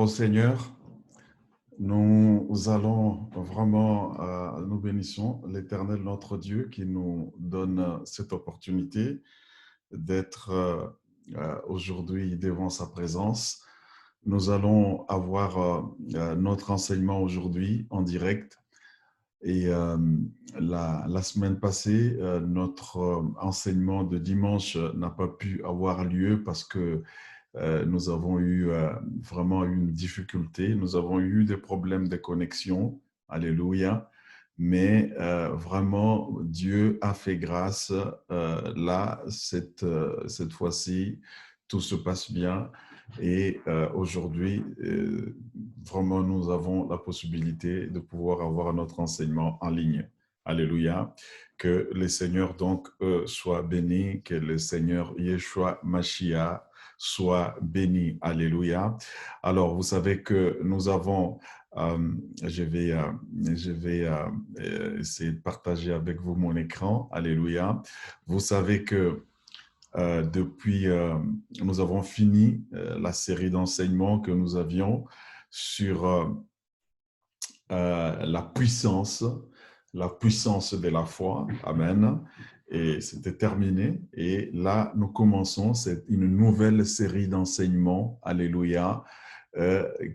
au Seigneur, nous allons vraiment, nous bénissons l'Éternel notre Dieu qui nous donne cette opportunité d'être aujourd'hui devant sa présence. Nous allons avoir notre enseignement aujourd'hui en direct. Et la semaine passée, notre enseignement de dimanche n'a pas pu avoir lieu parce que nous avons eu vraiment une difficulté. Nous avons eu des problèmes de connexion. Alléluia. Mais vraiment, Dieu a fait grâce. Là, cette fois-ci, tout se passe bien. Et aujourd'hui, vraiment, nous avons la possibilité de pouvoir avoir notre enseignement en ligne. Alléluia. Que le Seigneur donc soit béni, que le Seigneur Yeshua Mashiach soit béni. Alléluia. Alors, vous savez que nous avons, je vais essayer de partager avec vous mon écran. Alléluia. Vous savez que depuis, nous avons fini la série d'enseignements que nous avions sur la puissance de la foi. Amen. Et c'était terminé. Et là, nous commençons une nouvelle série d'enseignements, alléluia,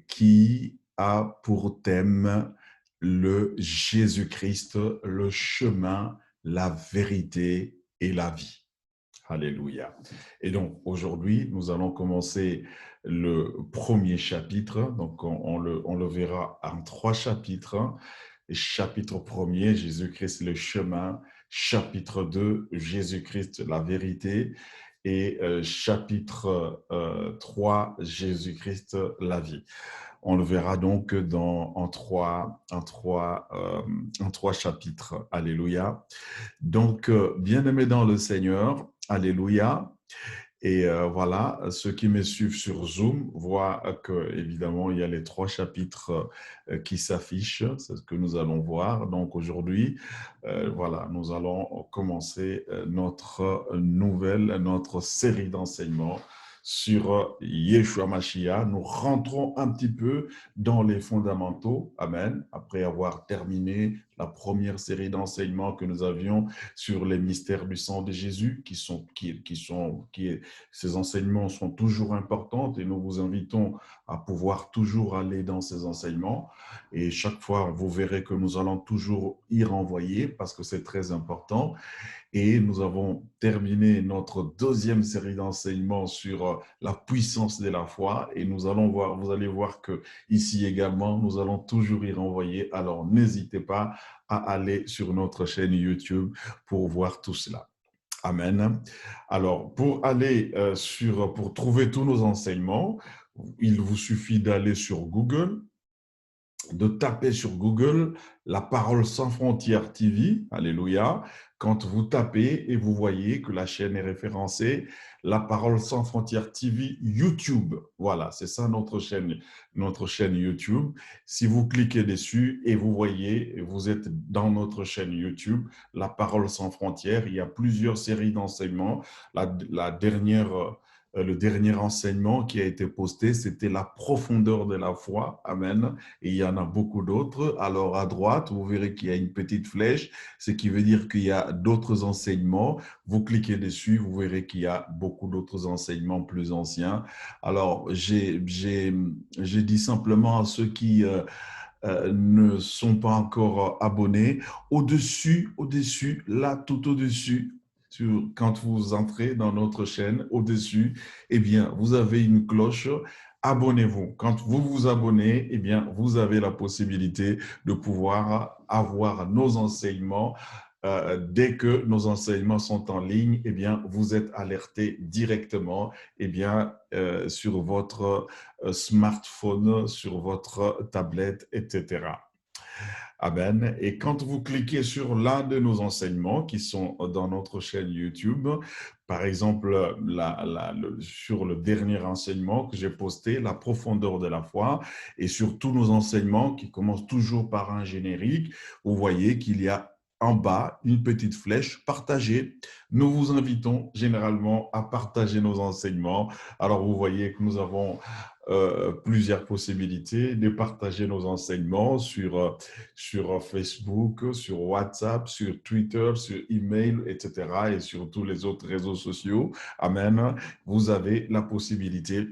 qui a pour thème le Jésus-Christ, le chemin, la vérité et la vie. Alléluia. Et donc, aujourd'hui, nous allons commencer le premier chapitre. Donc, on le verra en 3 chapitres. Chapitre 1er, Jésus-Christ, le chemin. Chapitre 2, Jésus-Christ, la vérité. Et chapitre 3, Jésus-Christ, la vie. On le verra donc en trois chapitres. Alléluia. Donc, bien-aimés dans le Seigneur, alléluia. Et voilà, ceux qui me suivent sur Zoom voient que, évidemment, il y a les 3 chapitres qui s'affichent. C'est ce que nous allons voir. Donc, aujourd'hui, voilà, nous allons commencer notre série d'enseignements sur Yeshua Mashiach. Nous rentrons un petit peu dans les fondamentaux. Amen. Après avoir terminé la première série d'enseignements que nous avions sur les mystères du sang de Jésus, ces enseignements sont toujours importants et nous vous invitons à pouvoir toujours aller dans ces enseignements. Et chaque fois, vous verrez que nous allons toujours y renvoyer parce que c'est très important. Et nous avons terminé notre deuxième série d'enseignements sur la puissance de la foi. Et nous allons voir, vous allez voir que ici également, nous allons toujours y renvoyer. Alors, n'hésitez pas à aller sur notre chaîne YouTube pour voir tout cela. Amen. Alors, pour aller pour trouver tous nos enseignements, il vous suffit d'aller sur Google, de taper sur Google la parole sans frontières TV, alléluia. Quand vous tapez et vous voyez que la chaîne est référencée, la parole sans frontières TV YouTube. Voilà, c'est ça notre chaîne YouTube. Si vous cliquez dessus et vous voyez, vous êtes dans notre chaîne YouTube, la parole sans frontières, il y a plusieurs séries d'enseignements. Le dernier enseignement qui a été posté, c'était la profondeur de la foi. Amen. Et il y en a beaucoup d'autres. Alors, à droite, vous verrez qu'il y a une petite flèche, ce qui veut dire qu'il y a d'autres enseignements. Vous cliquez dessus, vous verrez qu'il y a beaucoup d'autres enseignements plus anciens. Alors, j'ai dit simplement à ceux qui ne sont pas encore abonnés, au-dessus, là, tout au-dessus, quand vous entrez dans notre chaîne, au-dessus, eh bien, vous avez une cloche. Abonnez-vous. Quand vous vous abonnez, eh bien, vous avez la possibilité de pouvoir avoir nos enseignements. Dès que nos enseignements sont en ligne, eh bien, vous êtes alerté directement, eh bien, sur votre smartphone, sur votre tablette, etc. Amen. Et quand vous cliquez sur l'un de nos enseignements qui sont dans notre chaîne YouTube, par exemple, sur le dernier enseignement que j'ai posté, la profondeur de la foi, et sur tous nos enseignements qui commencent toujours par un générique, vous voyez qu'il y a en bas une petite flèche partagée. Nous vous invitons généralement à partager nos enseignements. Alors, vous voyez que nous avons plusieurs possibilités de partager nos enseignements sur Facebook, sur WhatsApp, sur Twitter, sur email, etc. et sur tous les autres réseaux sociaux. Amen. Vous avez la possibilité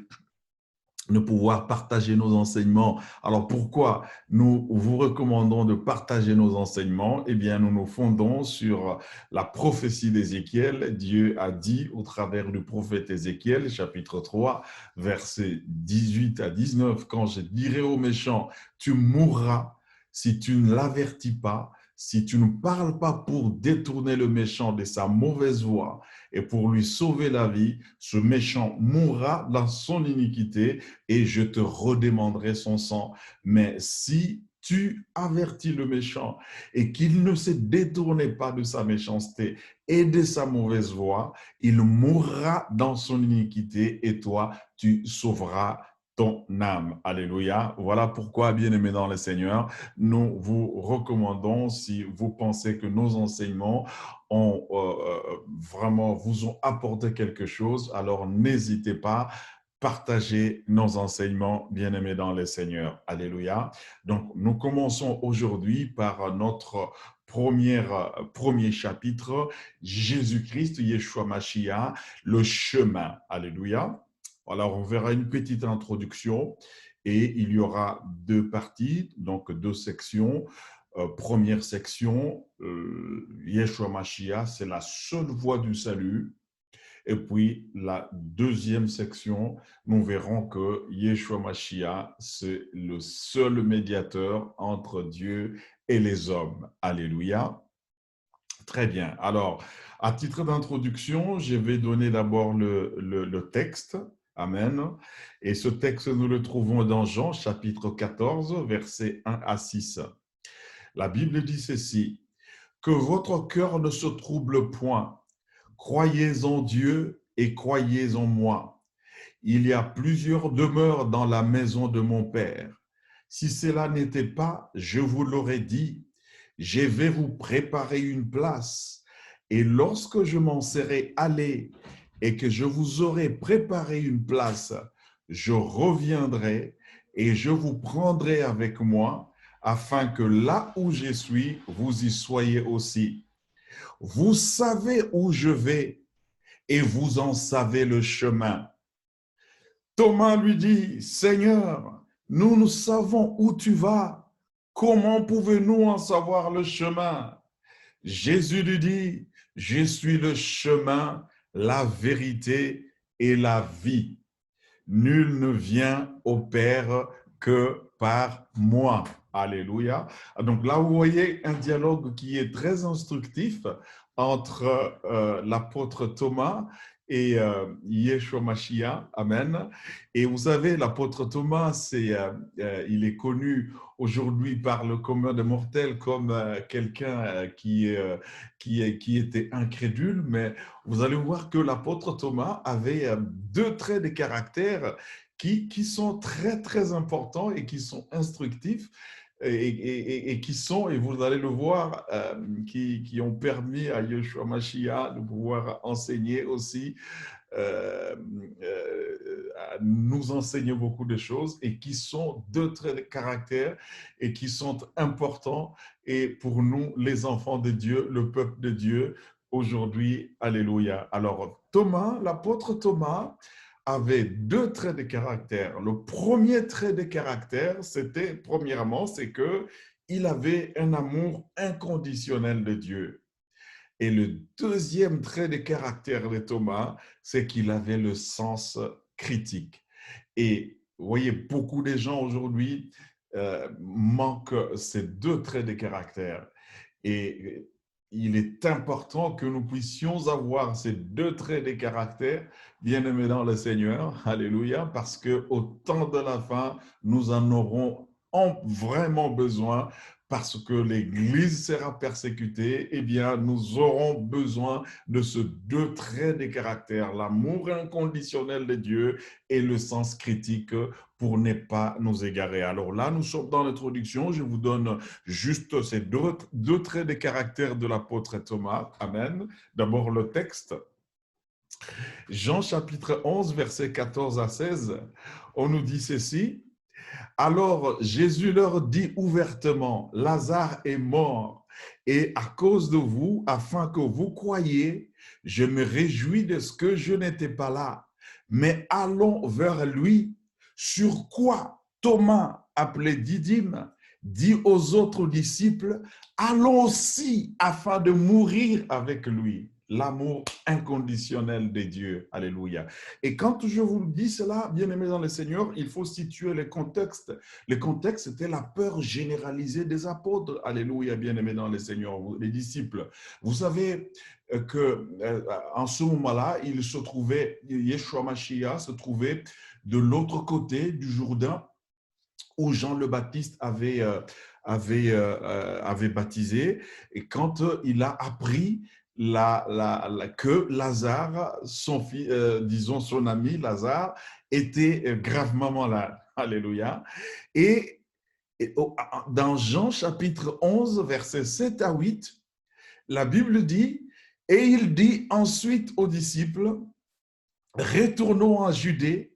de pouvoir partager nos enseignements. Alors, pourquoi nous vous recommandons de partager nos enseignements? Eh bien, nous nous fondons sur la prophétie d'Ézéchiel. Dieu a dit au travers du prophète Ézéchiel, chapitre 3, versets 18 à 19, « Quand je dirai aux méchants, tu mourras si tu ne l'avertis pas, si tu ne parles pas pour détourner le méchant de sa mauvaise voie et pour lui sauver la vie, ce méchant mourra dans son iniquité et je te redemanderai son sang. Mais si tu avertis le méchant et qu'il ne se détourne pas de sa méchanceté et de sa mauvaise voie, il mourra dans son iniquité et toi, tu sauveras ton âme. Alléluia. Voilà pourquoi, bien-aimés dans le Seigneur, nous vous recommandons, si vous pensez que nos enseignements ont vraiment vous ont apporté quelque chose, alors n'hésitez pas, partager nos enseignements, bien-aimés dans le Seigneur. Alléluia. Donc, nous commençons aujourd'hui par notre premier chapitre, Jésus-Christ, Yeshua Mashiach, le chemin. Alléluia. Alors, on verra une petite introduction et il y aura deux parties, donc deux sections. Première section, Yeshua Mashiach, c'est la seule voie du salut. Et puis, la deuxième section, nous verrons que Yeshua Mashiach, c'est le seul médiateur entre Dieu et les hommes. Alléluia. Très bien. Alors, à titre d'introduction, je vais donner d'abord le texte. Amen. Et ce texte, nous le trouvons dans Jean, chapitre 14, versets 1 à 6. La Bible dit ceci, « Que votre cœur ne se trouble point. Croyez en Dieu et croyez en moi. Il y a plusieurs demeures dans la maison de mon Père. Si cela n'était pas, je vous l'aurais dit, je vais vous préparer une place. Et lorsque je m'en serai allé et que je vous aurai préparé une place, je reviendrai et je vous prendrai avec moi, afin que là où je suis, vous y soyez aussi. Vous savez où je vais et vous en savez le chemin. » Thomas lui dit, « Seigneur, nous savons où tu vas. Comment pouvons-nous en savoir le chemin? » Jésus lui dit, « Je suis le chemin, la vérité et la vie. Nul ne vient au Père que par moi. » Alléluia. Donc là, vous voyez un dialogue qui est très instructif entre l'apôtre Thomas et Yeshua Mashiach. Amen. Et vous savez, l'apôtre Thomas, il est connu aujourd'hui par le commun des mortels comme quelqu'un qui était incrédule, mais vous allez voir que l'apôtre Thomas avait deux traits de caractère qui sont très, très importants et qui sont instructifs et qui sont, et vous allez le voir, qui ont permis à Yeshua Mashiach de pouvoir enseigner aussi, à nous enseigner beaucoup de choses et qui sont deux traits de caractère et qui sont importants et pour nous, les enfants de Dieu, le peuple de Dieu, aujourd'hui, alléluia. Alors, Thomas, l'apôtre Thomas, avait deux traits de caractère. Le premier trait de caractère, c'était, premièrement, c'est qu'il avait un amour inconditionnel de Dieu. Et le deuxième trait de caractère de Thomas, c'est qu'il avait le sens critique. Et vous voyez, beaucoup de gens aujourd'hui manquent ces deux traits de caractère. Et il est important que nous puissions avoir ces deux traits de caractère, bien-aimés dans le Seigneur, alléluia, parce qu'au temps de la fin, nous en aurons vraiment besoin, parce que l'Église sera persécutée, eh bien, nous aurons besoin de ces deux traits de caractère, l'amour inconditionnel de Dieu et le sens critique pour ne pas nous égarer. Alors là, nous sommes dans l'introduction, je vous donne juste ces deux traits de caractère de l'apôtre Thomas. Amen. D'abord le texte. Jean chapitre 11, versets 14 à 16, on nous dit ceci. Alors Jésus leur dit ouvertement, Lazare est mort, et à cause de vous, afin que vous croyiez, je me réjouis de ce que je n'étais pas là. Mais allons vers lui, sur quoi Thomas, appelé Didyme, dit aux autres disciples, allons aussi afin de mourir avec lui. L'amour inconditionnel de Dieu. Alléluia. Et quand je vous dis cela, bien-aimés dans le Seigneur, il faut situer le contexte. Le contexte, c'était la peur généralisée des apôtres. Alléluia, bien-aimés dans le Seigneur, les disciples. Vous savez que en ce moment-là, il se trouvait, Yeshua Mashiach se trouvait de l'autre côté du Jourdain où Jean le Baptiste avait baptisé. Et quand il a appris que Lazare, disons son ami Lazare, était gravement malade. Alléluia. Et, dans Jean chapitre 11, versets 7 à 8, la Bible dit, et il dit ensuite aux disciples, retournons en Judée.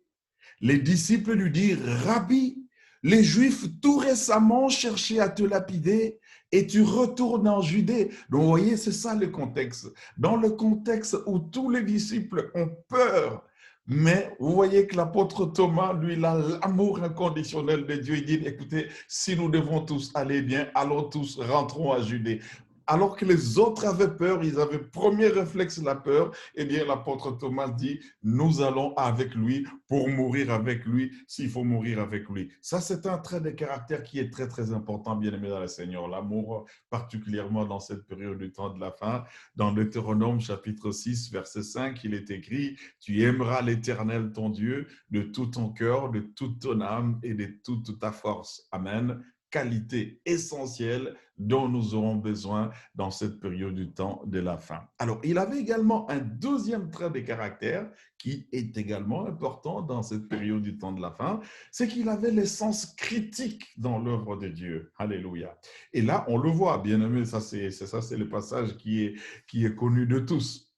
Les disciples lui dirent, Rabbi, les Juifs tout récemment cherchaient à te lapider et tu retournes en Judée. Donc, vous voyez, c'est ça le contexte. Dans le contexte où tous les disciples ont peur, mais vous voyez que l'apôtre Thomas, lui, il a l'amour inconditionnel de Dieu. Il dit, écoutez, si nous devons tous aller bien, allons tous, rentrons à Judée. Alors que les autres avaient peur, ils avaient premier réflexe la peur, eh bien l'apôtre Thomas dit, nous allons avec lui pour mourir avec lui, s'il faut mourir avec lui. Ça, c'est un trait de caractère qui est très, très important, bien aimé dans le Seigneur. L'amour, particulièrement dans cette période du temps de la fin. Dans Deutéronome, chapitre 6, verset 5, il est écrit, tu aimeras l'Éternel, ton Dieu, de tout ton cœur, de toute ton âme et de toute ta force. Amen. Qualité essentielle dont nous aurons besoin dans cette période du temps de la fin. Alors, il avait également un deuxième trait de caractère qui est également important dans cette période du temps de la fin, c'est qu'il avait l'essence critique dans l'œuvre de Dieu. Alléluia. Et là, on le voit, bien aimé, ça c'est le passage qui est connu de tous.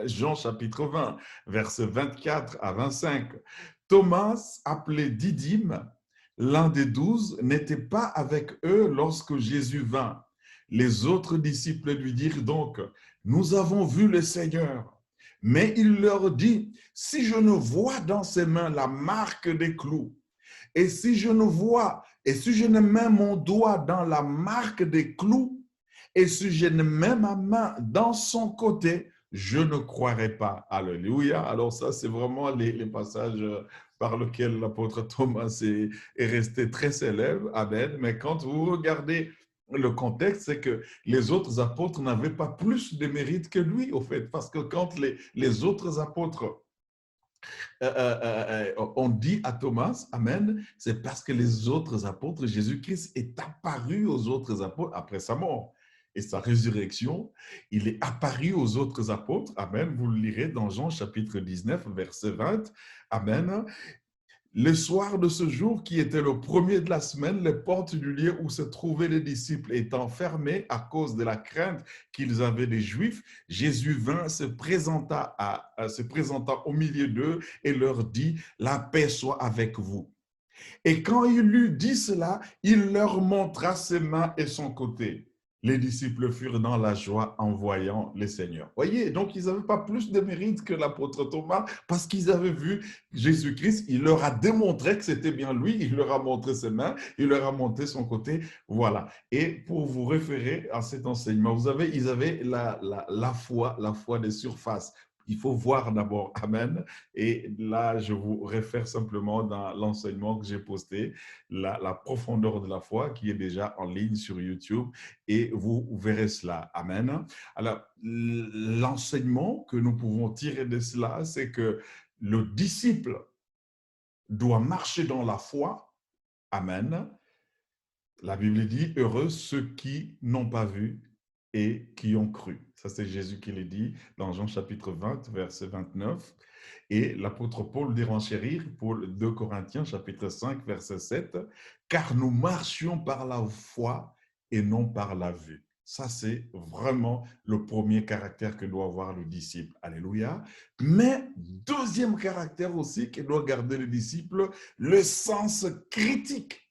Jean chapitre 20, versets 24 à 25. Thomas, appelé Didyme, l'un des 12, n'était pas avec eux lorsque Jésus vint. Les autres disciples lui dirent donc, nous avons vu le Seigneur. Mais il leur dit, si je ne vois dans ses mains la marque des clous, et si je ne mets mon doigt dans la marque des clous, et si je ne mets ma main dans son côté, je ne croirai pas. Alléluia. Alors ça, c'est vraiment les passages par lesquels l'apôtre Thomas est resté très célèbre. Amen. Mais quand vous regardez le contexte, c'est que les autres apôtres n'avaient pas plus de mérite que lui, au fait, parce que quand les autres apôtres on dit à Thomas, Amen, c'est parce que les autres apôtres, Jésus-Christ est apparu aux autres apôtres après sa mort et sa résurrection. Il est apparu aux autres apôtres, Amen, vous le lirez dans Jean chapitre 19, verset 20, Amen. Le soir de ce jour, qui était le premier de la semaine, les portes du lieu où se trouvaient les disciples étant fermées à cause de la crainte qu'ils avaient des Juifs, Jésus vint, se présenta au milieu d'eux et leur dit, la paix soit avec vous. Et quand il eut dit cela, il leur montra ses mains et son côté. Les disciples furent dans la joie en voyant le Seigneur. Voyez, donc ils n'avaient pas plus de mérite que l'apôtre Thomas parce qu'ils avaient vu Jésus-Christ. Il leur a démontré que c'était bien lui. Il leur a montré ses mains, il leur a montré son côté. Voilà. Et pour vous référer à cet enseignement, ils avaient la foi des surfaces. Il faut voir d'abord, Amen. Et là, je vous réfère simplement dans l'enseignement que j'ai posté, la profondeur de la foi qui est déjà en ligne sur YouTube et vous verrez cela. Amen. Alors, l'enseignement que nous pouvons tirer de cela, c'est que le disciple doit marcher dans la foi. Amen. La Bible dit, heureux ceux qui n'ont pas vu et qui ont cru. Ça, c'est Jésus qui le dit dans Jean chapitre 20, verset 29. Et l'apôtre Paul dit renchérir pour 2 Corinthiens chapitre 5, verset 7, car nous marchions par la foi et non par la vue. Ça, c'est vraiment le premier caractère que doit avoir le disciple. Alléluia. Mais deuxième caractère aussi que doit garder le disciple, le sens critique.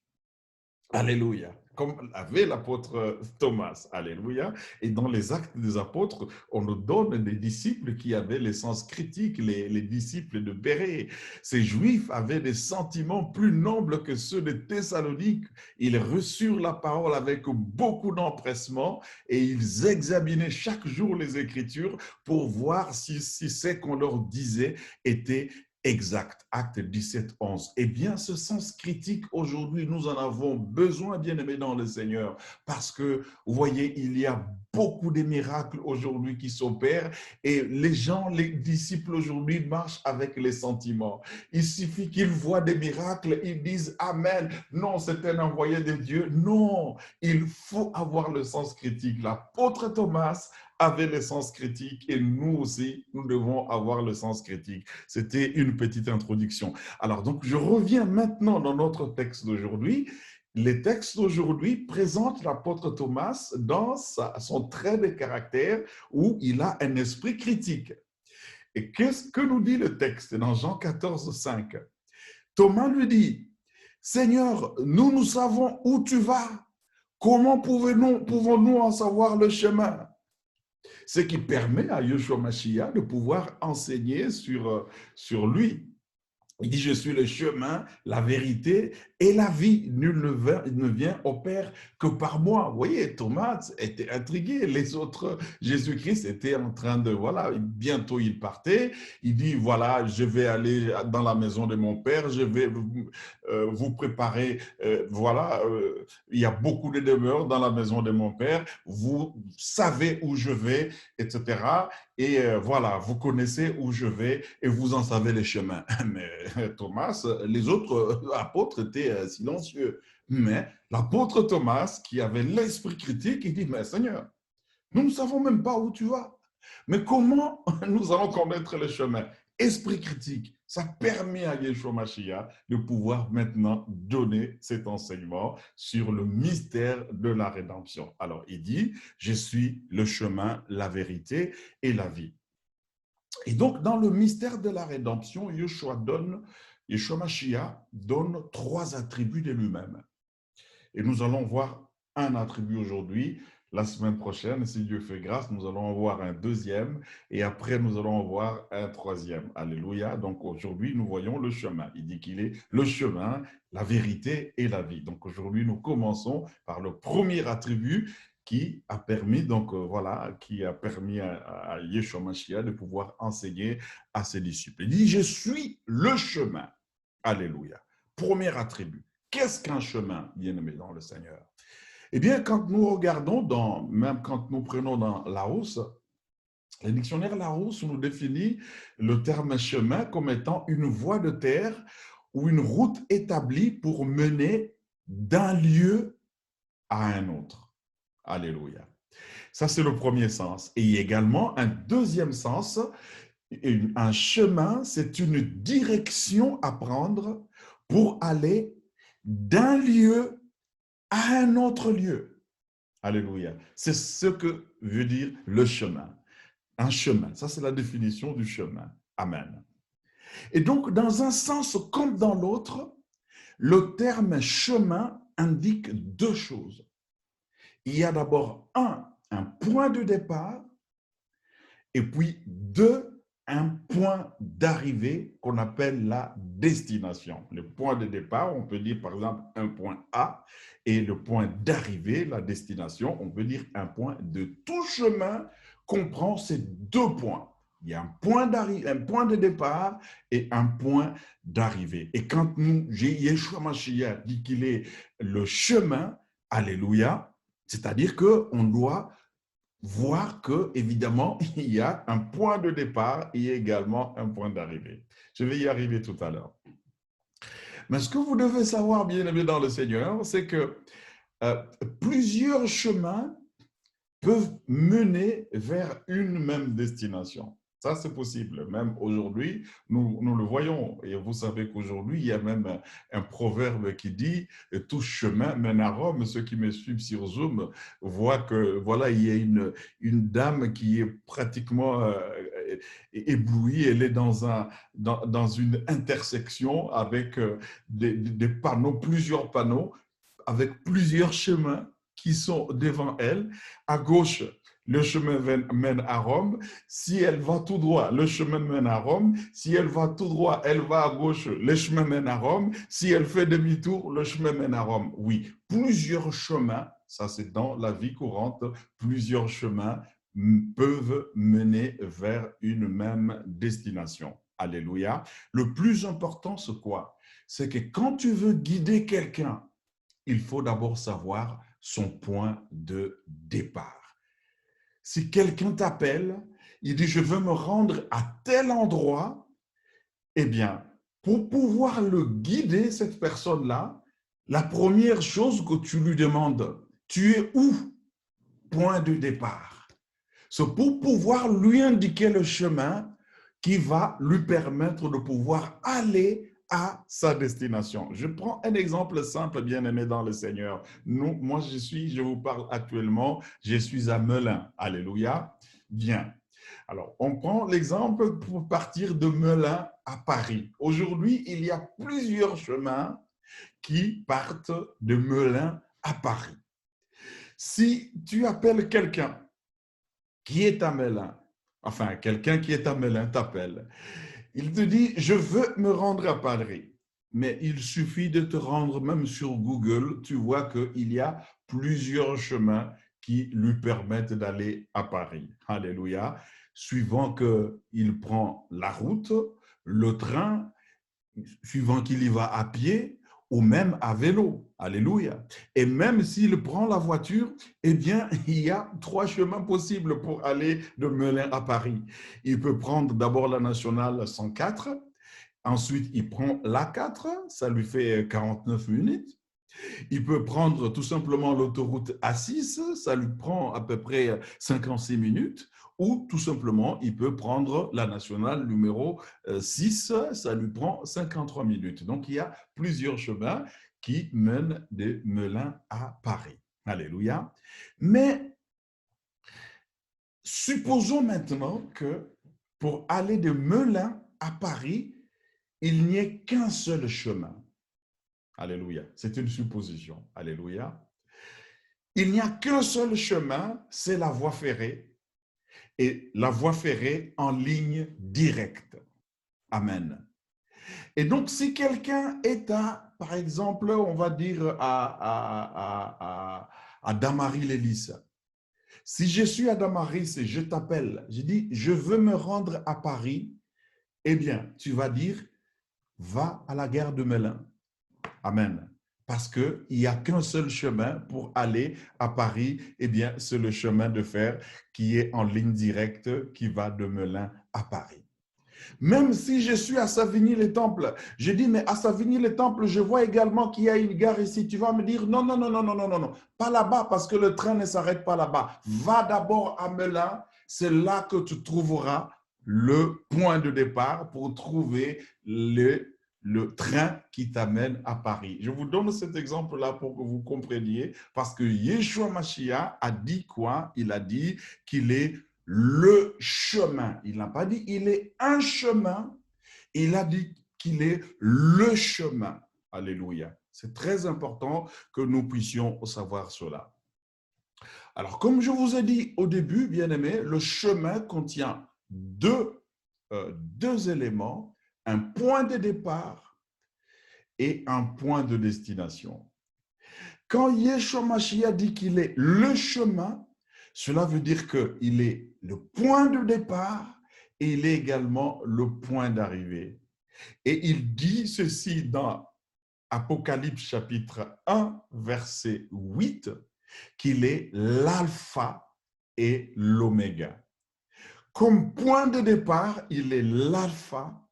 Alléluia. Comme avait l'apôtre Thomas. Alléluia. Et dans les actes des apôtres, on nous donne des disciples qui avaient les sens critiques, les disciples de Bérée. Ces juifs avaient des sentiments plus nobles que ceux de Thessalonique. Ils reçurent la parole avec beaucoup d'empressement et ils examinaient chaque jour les Écritures pour voir si ce qu'on leur disait était exact. Acte 17, 11. Eh bien, ce sens critique, aujourd'hui, nous en avons besoin, bien-aimés dans le Seigneur, parce que, vous voyez, il y a beaucoup de miracles aujourd'hui qui s'opèrent et les gens, les disciples aujourd'hui marchent avec les sentiments. Il suffit qu'ils voient des miracles, ils disent Amen. Non, c'est un envoyé de Dieu. Non, il faut avoir le sens critique. L'apôtre Thomas avait le sens critique et nous aussi, nous devons avoir le sens critique. C'était une petite introduction. Alors, donc, je reviens maintenant dans notre texte d'aujourd'hui. Les textes d'aujourd'hui présentent l'apôtre Thomas dans son trait de caractère où il a un esprit critique. Et qu'est-ce que nous dit le texte dans Jean 14, 5? Thomas lui dit, Seigneur, nous savons où tu vas. Comment pouvons-nous en savoir le chemin? Ce qui permet à Yeshua Mashiach de pouvoir enseigner sur lui. Il dit, je suis le chemin, la vérité et la vie. Nul ne vient au Père que par moi. Vous voyez, Thomas était intrigué. Les autres, Jésus-Christ était en train de, voilà, bientôt il partait. Il dit, voilà, je vais aller dans la maison de mon Père, je vais vous préparer, voilà, il y a beaucoup de demeures dans la maison de mon Père. Vous savez où je vais, etc. Et voilà, vous connaissez où je vais et vous en savez les chemins. Mais Thomas, les autres apôtres étaient silencieux. Mais l'apôtre Thomas, qui avait l'esprit critique, il dit, mais Seigneur, nous ne savons même pas où tu vas. Mais comment nous allons connaître le chemin? Esprit critique, ça permet à Yeshua Mashiach de pouvoir maintenant donner cet enseignement sur le mystère de la rédemption. Alors, il dit, je suis le chemin, la vérité et la vie. Et donc, dans le mystère de la rédemption, Yeshua Mashiach donne 3 attributs de lui-même. Et nous allons voir un attribut aujourd'hui. La semaine prochaine, si Dieu fait grâce, nous allons en voir un deuxième et après, nous allons en voir un troisième. Alléluia. Donc, aujourd'hui, nous voyons le chemin. Il dit qu'il est le chemin, la vérité et la vie. Donc, aujourd'hui, nous commençons par le premier attribut qui a permis, donc voilà, qui a permis à Yeshua Mashiach de pouvoir enseigner à ses disciples. Il dit, je suis le chemin. Alléluia. Premier attribut. Qu'est-ce qu'un chemin, bien-aimé dans le Seigneur? Eh bien, quand nous regardons, même quand nous prenons dans Larousse, le dictionnaire Larousse nous définit le terme chemin comme étant une voie de terre ou une route établie pour mener d'un lieu à un autre. Alléluia. Ça, c'est le premier sens. Et il y a également un deuxième sens. Un chemin, c'est une direction à prendre pour aller d'un lieu à un autre lieu. Alléluia. C'est ce que veut dire le chemin. Un chemin. Ça, c'est la définition du chemin. Amen. Et donc, dans un sens comme dans l'autre, le terme chemin indique 2 choses. Il y a d'abord un point de départ et puis 2, un point d'arrivée qu'on appelle la destination. Le point de départ, on peut dire par exemple un point A, et le point d'arrivée, la destination, on peut dire un point de tout chemin comprend ces 2 points. Il y a un point de départ et un point d'arrivée. Et quand Yeshua Mashiach dit qu'il est le chemin, alléluia, c'est-à-dire qu'on doit voir que, évidemment, il y a un point de départ et également un point d'arrivée. Je vais y arriver tout à l'heure. Mais ce que vous devez savoir, bien aimé dans le Seigneur, c'est que plusieurs chemins peuvent mener vers une même destination. Ça, c'est possible. Même aujourd'hui, nous le voyons. Et vous savez qu'aujourd'hui, il y a même un proverbe qui dit « Tout chemin mène à Rome ». Ceux qui me suivent sur Zoom voient que, voilà, il y a une dame qui est pratiquement éblouie. Elle est dans une intersection avec des panneaux, plusieurs panneaux, avec plusieurs chemins qui sont devant elle. À gauche, le chemin mène à Rome. Si elle va tout droit, le chemin mène à Rome. Si elle va tout droit, elle va à gauche, le chemin mène à Rome. Si elle fait demi-tour, le chemin mène à Rome. Oui, plusieurs chemins, ça c'est dans la vie courante, plusieurs chemins peuvent mener vers une même destination. Alléluia. Le plus important, c'est quoi? C'est que quand tu veux guider quelqu'un, il faut d'abord savoir son point de départ. Si quelqu'un t'appelle, il dit « je veux me rendre à tel endroit », eh bien, pour pouvoir le guider, cette personne-là, la première chose que tu lui demandes, tu es où? Point de départ. C'est pour pouvoir lui indiquer le chemin qui va lui permettre de pouvoir aller à sa destination. Je prends un exemple simple, bien-aimé dans le Seigneur. Moi, je vous parle actuellement, je suis à Melun. Alléluia. Bien. Alors, on prend l'exemple pour partir de Melun à Paris. Aujourd'hui, il y a plusieurs chemins qui partent de Melun à Paris. Si tu appelles quelqu'un qui est à Melun, enfin, quelqu'un qui est à Melun t'appelle, il te dit, je veux me rendre à Paris. Mais il suffit de te rendre même sur Google, tu vois qu'il y a plusieurs chemins qui lui permettent d'aller à Paris. Alléluia. Suivant qu'il prend la route, le train, suivant qu'il y va à pied ou même à vélo. Alléluia. Et même s'il prend la voiture, eh bien, il y a 3 chemins possibles pour aller de Melun à Paris. Il peut prendre d'abord la nationale 104, ensuite il prend l'A4, ça lui fait 49 minutes. Il peut prendre tout simplement l'autoroute A6, ça lui prend à peu près 56 minutes, ou tout simplement, il peut prendre la nationale numéro 6, ça lui prend 53 minutes. Donc, il y a plusieurs chemins qui mènent de Melun à Paris. Alléluia. Mais supposons maintenant que pour aller de Melun à Paris, il n'y ait qu'un seul chemin. Alléluia. C'est une supposition. Alléluia. Il n'y a qu'un seul chemin, c'est la voie ferrée, et la voie ferrée en ligne directe. Amen. Et donc, si quelqu'un est par exemple, on va dire à Damary-les-Lys, si je suis à Damary et je t'appelle, je dis, je veux me rendre à Paris, eh bien, tu vas dire, va à la gare de Melun. Amen. Parce qu'il n'y a qu'un seul chemin pour aller à Paris, eh bien, c'est le chemin de fer qui est en ligne directe qui va de Melun à Paris. Même si je suis à Savigny-les-Temples, je dis, mais à Savigny-les-Temples, je vois également qu'il y a une gare ici. Tu vas me dire, non, non, non, non, non, non, non, non, pas là-bas parce que le train ne s'arrête pas là-bas. Va d'abord à Melun, c'est là que tu trouveras le point de départ pour trouver le train qui t'amène à Paris. Je vous donne cet exemple-là pour que vous compreniez, parce que Yeshua Mashiach a dit quoi? Il a dit qu'il est le chemin. Il n'a pas dit il est un chemin, il a dit qu'il est le chemin. Alléluia. C'est très important que nous puissions savoir cela. Alors, comme je vous ai dit au début, bien-aimés, le chemin contient deux éléments, un point de départ et un point de destination. Quand Yeshua Mashiach dit qu'il est le chemin, cela veut dire qu'il est le point de départ et il est également le point d'arrivée. Et il dit ceci dans Apocalypse chapitre 1, verset 8, qu'il est l'alpha et l'oméga. Comme point de départ, il est l'alpha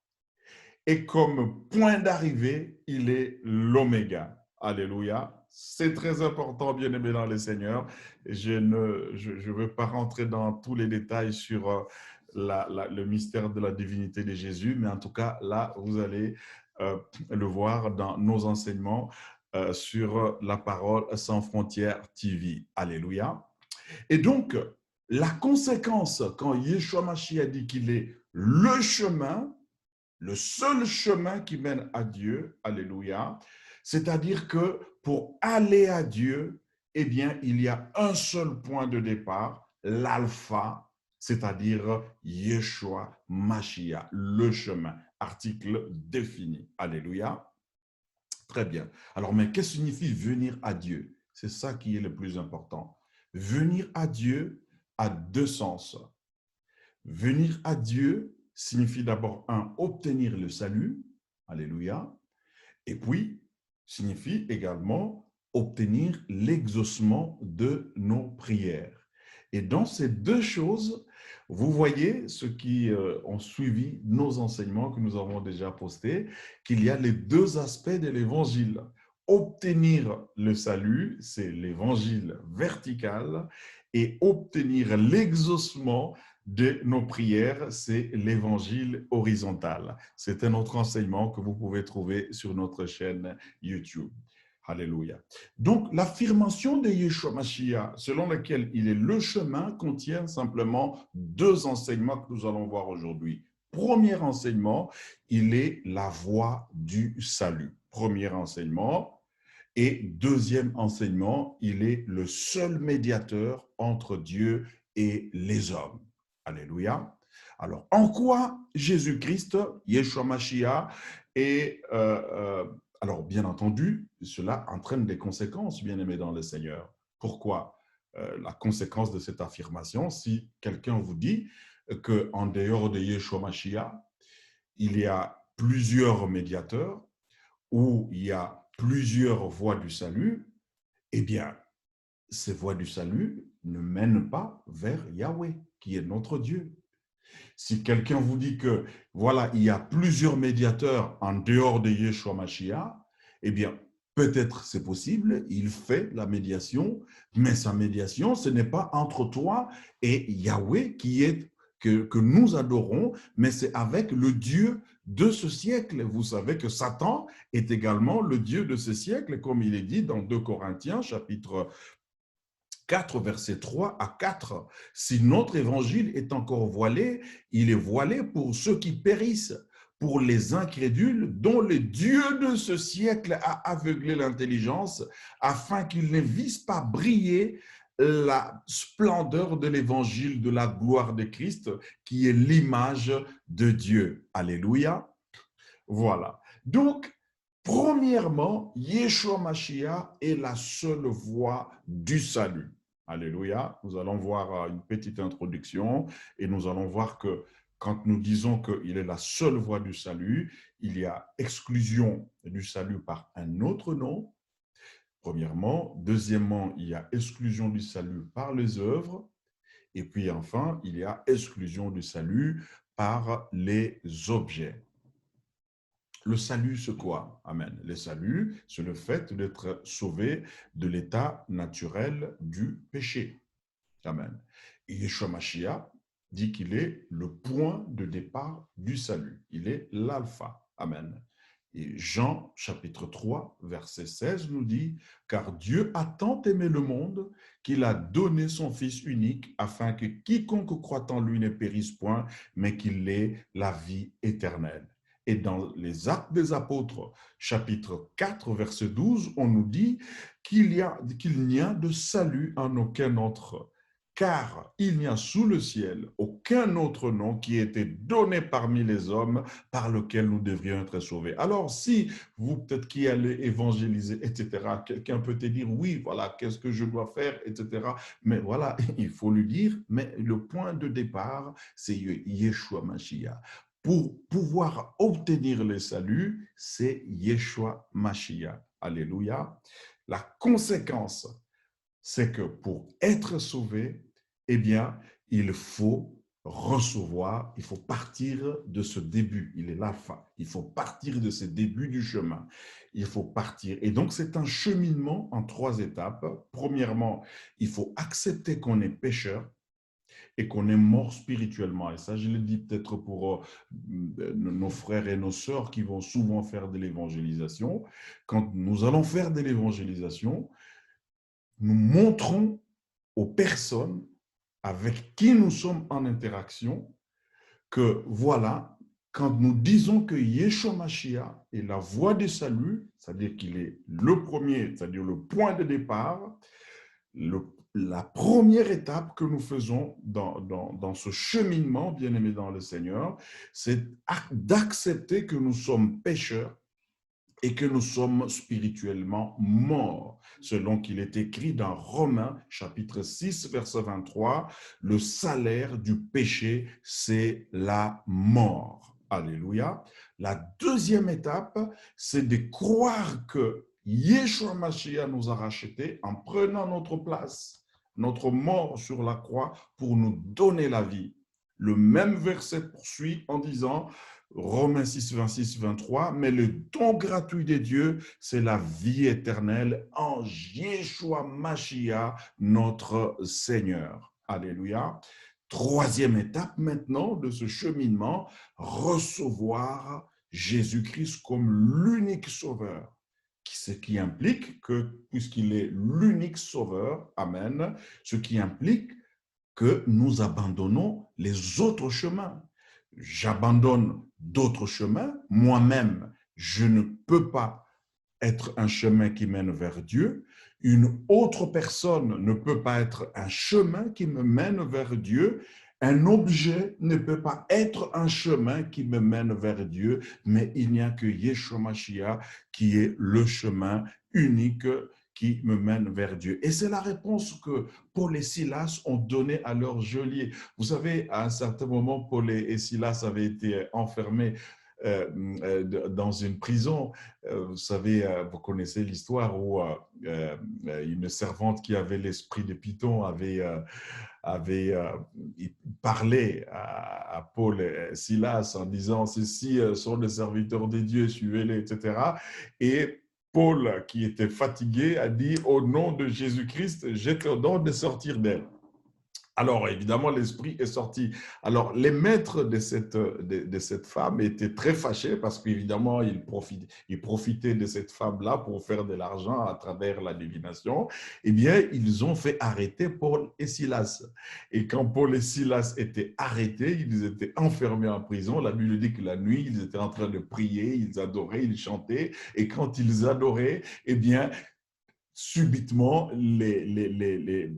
et comme point d'arrivée, il est l'oméga. Alléluia. C'est très important, bien-aimé dans le Seigneur. Je ne veux pas rentrer dans tous les détails sur le mystère de la divinité de Jésus, mais en tout cas, là, vous allez le voir dans nos enseignements sur la parole sans frontières TV. Alléluia. Et donc, la conséquence, quand Yeshua Mashiach dit qu'il est le chemin, le seul chemin qui mène à Dieu, alléluia, c'est-à-dire que pour aller à Dieu, eh bien, il y a un seul point de départ, l'alpha, c'est-à-dire Yeshua Mashiach, le chemin, article défini. Alléluia. Très bien. Alors, mais qu'est-ce que signifie venir à Dieu? C'est ça qui est le plus important. Venir à Dieu a deux sens. Venir à Dieu signifie d'abord, un, obtenir le salut, alléluia, et puis signifie également obtenir l'exaucement de nos prières. Et dans ces deux choses, vous voyez, ceux qui ont suivi nos enseignements que nous avons déjà postés, qu'il y a les deux aspects de l'évangile. Obtenir le salut, c'est l'évangile vertical, et obtenir l'exaucement de nos prières, c'est l'évangile horizontal. C'est un autre enseignement que vous pouvez trouver sur notre chaîne YouTube. Alléluia. Donc, l'affirmation de Yeshua Mashiach, selon laquelle il est le chemin, contient simplement deux enseignements que nous allons voir aujourd'hui. Premier enseignement, il est la voie du salut. Premier enseignement. Et deuxième enseignement, il est le seul médiateur entre Dieu et les hommes. Alléluia. Alors, en quoi Jésus-Christ, Yeshua Mashiach, est... alors, bien entendu, cela entraîne des conséquences, bien-aimés dans le Seigneur. Pourquoi la conséquence de cette affirmation? Si quelqu'un vous dit qu'en dehors de Yeshua Mashiach, il y a plusieurs médiateurs, ou il y a plusieurs voies du salut, eh bien, ces voies du salut ne mènent pas vers Yahweh, qui est notre Dieu. Si quelqu'un vous dit que, voilà, il y a plusieurs médiateurs en dehors de Yeshua Mashiach, eh bien, peut-être c'est possible, il fait la médiation, mais sa médiation, ce n'est pas entre toi et Yahweh que nous adorons, mais c'est avec le Dieu de ce siècle. Vous savez que Satan est également le Dieu de ce siècle, comme il est dit dans 2 Corinthiens, chapitre 4, versets 3 à 4. Si notre évangile est encore voilé, il est voilé pour ceux qui périssent, pour les incrédules dont le Dieu de ce siècle a aveuglé l'intelligence, afin qu'ils ne vissent pas briller la splendeur de l'évangile de la gloire de Christ, qui est l'image de Dieu. Alléluia. Voilà. Donc, premièrement, Yeshua Mashiach est la seule voie du salut. Alléluia. Nous allons voir une petite introduction et nous allons voir que quand nous disons qu'il est la seule voie du salut, il y a exclusion du salut par un autre nom, premièrement. Deuxièmement, il y a exclusion du salut par les œuvres. Et puis enfin, il y a exclusion du salut par les objets. Le salut, c'est quoi? Amen. Le salut, c'est le fait d'être sauvé de l'état naturel du péché. Amen. Et Yeshua Mashiach dit qu'il est le point de départ du salut. Il est l'alpha. Amen. Et Jean, chapitre 3, verset 16 nous dit, « Car Dieu a tant aimé le monde qu'il a donné son Fils unique afin que quiconque croit en lui ne périsse point, mais qu'il ait la vie éternelle. » Et dans les Actes des Apôtres, chapitre 4, verset 12, on nous dit qu'il n'y a de salut en aucun autre, car il n'y a sous le ciel aucun autre nom qui ait été donné parmi les hommes par lequel nous devrions être sauvés. Alors, si vous, peut-être qui allez évangéliser, etc., quelqu'un peut te dire, oui, voilà, qu'est-ce que je dois faire, etc. Mais voilà, il faut lui dire, mais le point de départ, c'est Yeshua Mashiach. Pour pouvoir obtenir le salut, c'est Yeshua Mashiach. Alléluia. La conséquence, c'est que pour être sauvé, eh bien, il faut recevoir, il faut partir de ce début. Il est l'alpha. Il faut partir de ce début du chemin. Il faut partir. Et donc, c'est un cheminement en 3 étapes. Premièrement, il faut accepter qu'on est pécheur. et qu'on est mort spirituellement. Et ça, je le dis peut-être pour nos frères et nos sœurs qui vont souvent faire de l'évangélisation. Quand nous allons faire de l'évangélisation, nous montrons aux personnes avec qui nous sommes en interaction que voilà, quand nous disons que Yeshua Mashiach est la voie du salut, c'est-à-dire qu'il est le premier, c'est-à-dire le point de départ, la première étape que nous faisons dans ce cheminement, bien-aimé dans le Seigneur, c'est d'accepter que nous sommes pécheurs et que nous sommes spirituellement morts. Selon qu'il est écrit dans Romains, chapitre 6, verset 23, le salaire du péché, c'est la mort. Alléluia. La deuxième étape, c'est de croire que Yeshua Mashiach nous a rachetés en prenant notre place, notre mort sur la croix pour nous donner la vie. Le même verset poursuit en disant, Romains 6, 26, 23, mais le don gratuit de Dieu, c'est la vie éternelle en Yeshua Mashiach, notre Seigneur. Alléluia. Troisième étape maintenant de ce cheminement, recevoir Jésus-Christ comme l'unique sauveur. Ce qui implique que, puisqu'il est l'unique sauveur, amen, ce qui implique que nous abandonnons les autres chemins. J'abandonne d'autres chemins. Moi-même, je ne peux pas être un chemin qui mène vers Dieu. Une autre personne ne peut pas être un chemin qui me mène vers Dieu. Un objet ne peut pas être un chemin qui me mène vers Dieu, mais il n'y a que Yeshua Mashiach qui est le chemin unique qui me mène vers Dieu. Et c'est la réponse que Paul et Silas ont donnée à leur geôlier. Vous savez, à un certain moment, Paul et Silas avaient été enfermés dans une prison. Vous savez, vous connaissez l'histoire où une servante qui avait l'esprit de Python avait parlé à Paul et Silas en disant « Ceux-ci sont les serviteurs de Dieu, suivez-les, etc. » Et Paul, qui était fatigué, a dit « Au nom de Jésus-Christ, je t'ordonne de sortir d'elle. » Alors, évidemment, l'esprit est sorti. Alors, les maîtres de cette femme étaient très fâchés parce qu'évidemment, ils profitaient de cette femme-là pour faire de l'argent à travers la divination. Eh bien, ils ont fait arrêter Paul et Silas. Et quand Paul et Silas étaient arrêtés, ils étaient enfermés en prison. La Bible dit que la nuit, ils étaient en train de prier, ils adoraient, ils chantaient. Et quand ils adoraient, eh bien, subitement, les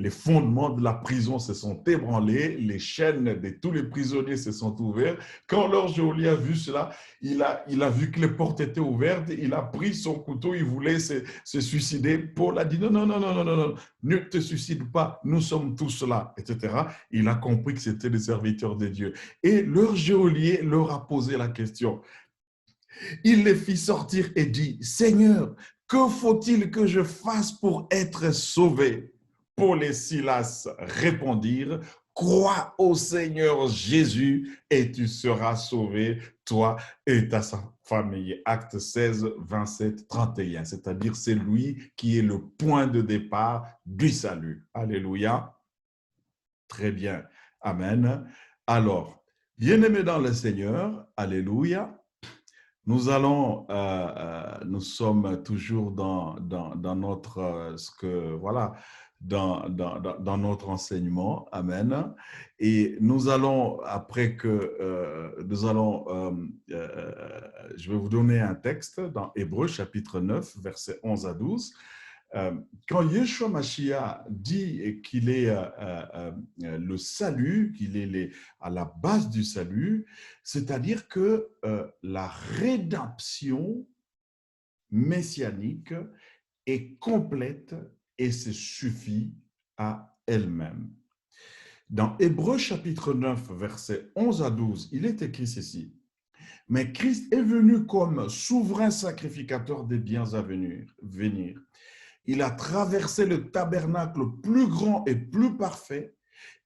fondements de la prison se sont ébranlés, les chaînes de tous les prisonniers se sont ouvertes. Quand leur geôlier a vu cela, il a vu que les portes étaient ouvertes, il a pris son couteau, il voulait se suicider. Paul a dit non, non, non, non, non, non, non, ne te suicide pas, nous sommes tous là, etc. Il a compris que c'était des serviteurs de Dieu. Et leur geôlier leur a posé la question. Il les fit sortir et dit, Seigneur, que faut-il que je fasse pour être sauvé? Paul et Silas répondirent, crois au Seigneur Jésus et tu seras sauvé, toi et ta famille. Acte 16, 27, 31. C'est-à-dire, c'est lui qui est le point de départ du salut. Alléluia. Très bien. Amen. Alors, bien-aimés dans le Seigneur, alléluia. Nous sommes toujours dans notre, dans notre enseignement, amen. Et nous allons, je vais vous donner un texte dans Hébreux chapitre 9, versets 11 à 12. Quand Yeshua Mashiach dit qu'il est le salut, qu'il est à la base du salut, c'est-à-dire que la rédemption messianique est complète et se suffit à elle-même. Dans Hébreux chapitre 9, versets 11 à 12, il est écrit ceci. Mais Christ est venu comme souverain sacrificateur des biens à venir. Il a traversé le tabernacle plus grand et plus parfait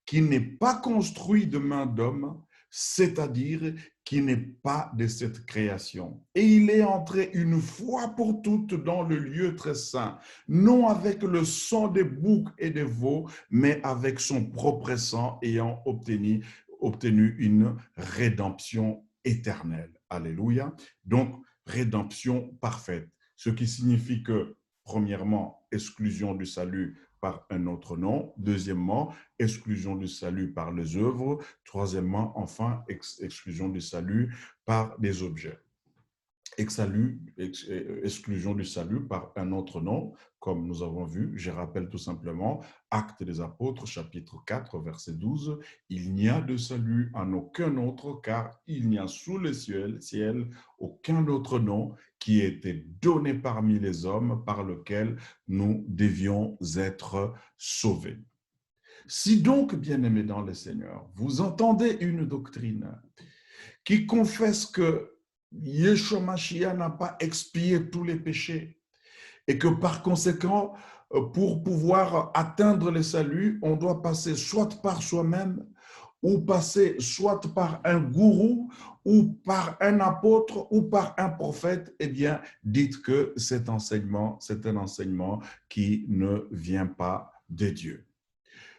qui n'est pas construit de main d'homme, c'est-à-dire qui n'est pas de cette création. Et il est entré une fois pour toutes dans le lieu très saint, non avec le sang des boucs et des veaux, mais avec son propre sang, ayant obtenu une rédemption éternelle. Alléluia. Donc, rédemption parfaite, ce qui signifie que, premièrement, exclusion du salut par un autre nom. Deuxièmement, exclusion du salut par les œuvres. Troisièmement, enfin, exclusion du salut par des objets. Exclusion du salut par un autre nom, comme nous avons vu. Je rappelle tout simplement Actes des Apôtres, chapitre 4, verset 12. Il n'y a de salut en aucun autre, car il n'y a sous le ciel aucun autre nom qui ait été donné parmi les hommes par lequel nous devions être sauvés. Si donc, bien-aimés dans le Seigneur, vous entendez une doctrine qui confesse que Yeshua Mashiach n'a pas expié tous les péchés et que par conséquent, pour pouvoir atteindre le salut, on doit passer soit par soi-même ou passer soit par un gourou ou par un apôtre ou par un prophète, eh bien, dites que cet enseignement, c'est un enseignement qui ne vient pas de Dieu.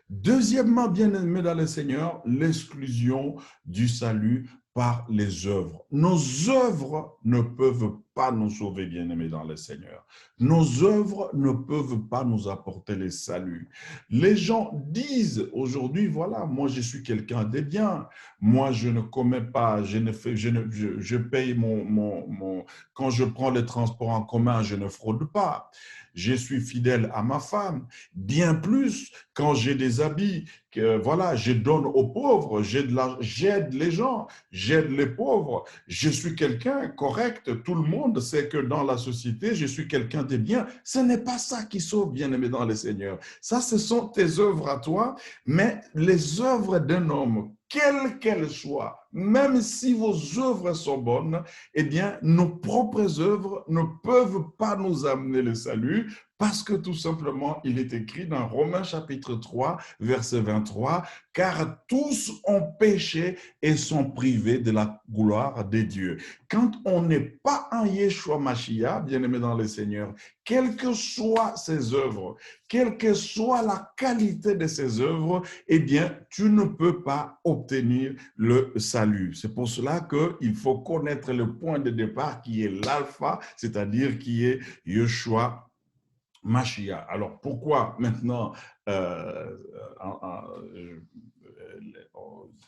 Deuxièmement, bien-aimés dans le Seigneur, l'exclusion du salut par les œuvres. Nos œuvres ne peuvent pas nous sauver, bien-aimés dans le Seigneur. Nos œuvres ne peuvent pas nous apporter le salut. Les gens disent aujourd'hui, voilà, moi je suis quelqu'un de bien, moi je ne commets pas, je paye quand je prends les transports en commun, je ne fraude pas. Je suis fidèle à ma femme, bien plus quand j'ai des habits, que voilà, je donne aux pauvres, j'aide les gens, j'aide les pauvres, je suis quelqu'un correct, tout le monde sait que dans la société, je suis quelqu'un de bien. Ce n'est pas ça qui sauve, bien-aimé dans le Seigneur. Ça, ce sont tes œuvres à toi, mais les œuvres d'un homme, quelles qu'elles soient, même si vos œuvres sont bonnes, eh bien, nos propres œuvres ne peuvent pas nous amener le salut, parce que tout simplement, il est écrit dans Romains chapitre 3, verset 23, « Car tous ont péché et sont privés de la gloire de Dieu. » Quand on n'est pas en Yeshua Mashiach, bien-aimé dans le Seigneur, quelles que soient ses œuvres, quelle que soit la qualité de ses œuvres, eh bien, tu ne peux pas obtenir le salut. C'est pour cela qu'il faut connaître le point de départ qui est l'alpha, c'est-à-dire qui est Yeshua Mashiach. Alors, pourquoi maintenant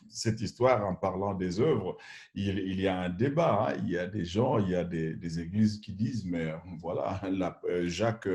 cette histoire en parlant des œuvres, il y a un débat, hein. Il y a des gens, il y a des églises qui disent, mais voilà, Jacques